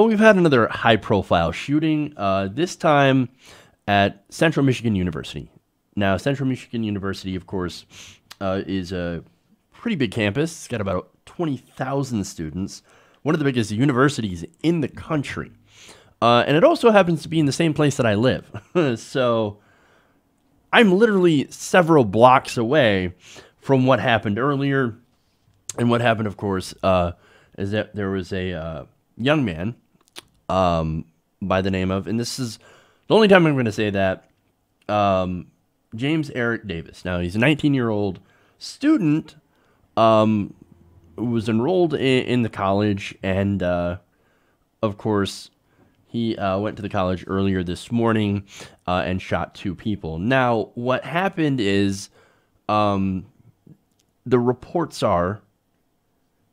Well, we've had another high-profile shooting, this time at Central Michigan University. Now, Central Michigan University, of course, is a pretty big campus. It's got about 20,000 students, one of the biggest universities in the country. And it also happens to be in the same place that I live. So I'm literally several blocks away from what happened earlier. And what happened, of course, is that there was a young man by the name of, and this is the only time I'm going to say that, James Eric Davis. Now, he's a 19-year-old student who was enrolled in the college, and of course, he went to the college earlier this morning and shot 2 people. Now, what happened is the reports are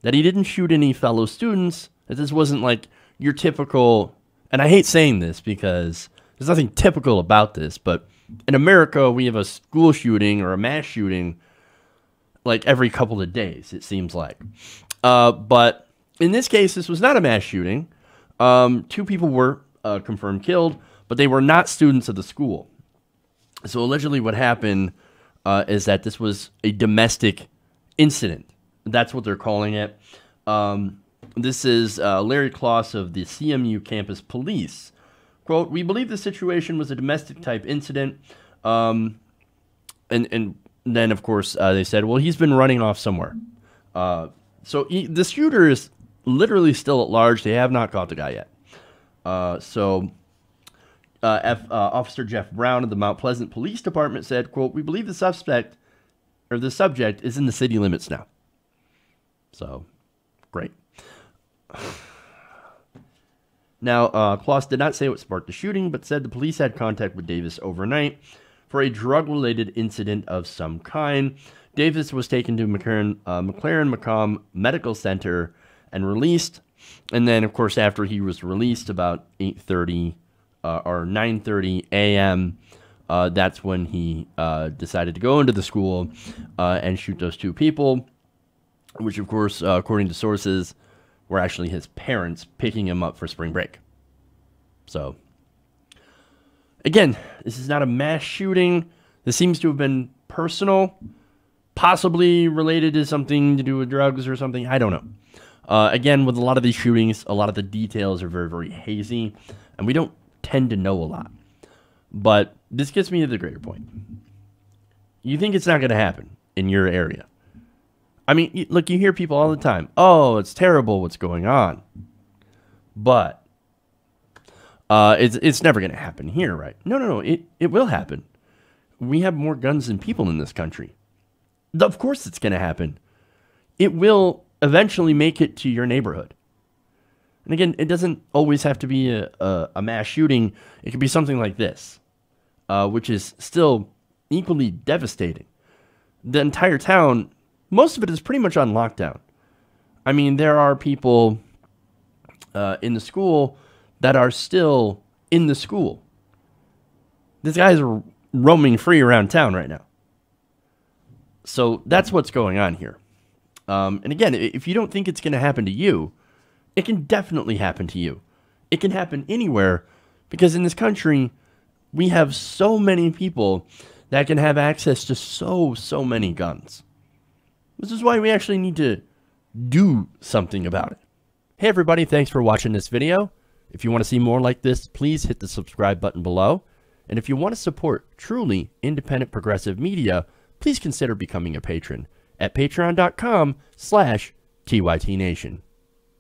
that he didn't shoot any fellow students, that this wasn't like your typical, and I hate saying this because there's nothing typical about this, but in America, we have a school shooting or a mass shooting like every couple of days, it seems like. But in this case, this was not a mass shooting. 2 people were confirmed killed, but they were not students of the school. So allegedly what happened is that this was a domestic incident. That's what they're calling it. This is Larry Kloss of the CMU campus police. Quote, "We believe the situation was a domestic type incident." And then, of course, they said, well, he's been running off somewhere. So the shooter is literally still at large. They have not caught the guy yet. Officer Jeff Brown of the Mount Pleasant Police Department said, quote, "We believe the subject is in the city limits now." So, great. Now, Kloss did not say what sparked the shooting, but said the police had contact with Davis overnight for a drug-related incident of some kind. Davis was taken to McLaren-Macomb Medical Center and released. And then, of course, after he was released about 8:30 or 9:30 a.m., that's when he decided to go into the school and shoot those 2 people, which, of course, according to sources, were actually his parents picking him up for spring break. So, again, this is not a mass shooting. This seems to have been personal, possibly related to something to do with drugs or something. I don't know. Again, with a lot of these shootings, a lot of the details are very, very hazy, and we don't tend to know a lot. But this gets me to the greater point. You think it's not going to happen in your area. I mean, look, you hear people all the time, oh, it's terrible what's going on. But it's never going to happen here, right? No, it will happen. We have more guns than people in this country. Of course it's going to happen. It will eventually make it to your neighborhood. And again, it doesn't always have to be a mass shooting. It could be something like this, which is still equally devastating. The entire town, most of it is pretty much on lockdown. I mean, there are people in the school that are still in the school. These guys are roaming free around town right now. So that's what's going on here. And again, if you don't think it's going to happen to you, it can definitely happen to you. It can happen anywhere, because in this country, we have so many people that can have access to so many guns. This is why we actually need to do something about it. Hey everybody, thanks for watching this video. If you want to see more like this, please hit the subscribe button below. And if you want to support truly independent progressive media, please consider becoming a patron at patreon.com/TYTNation.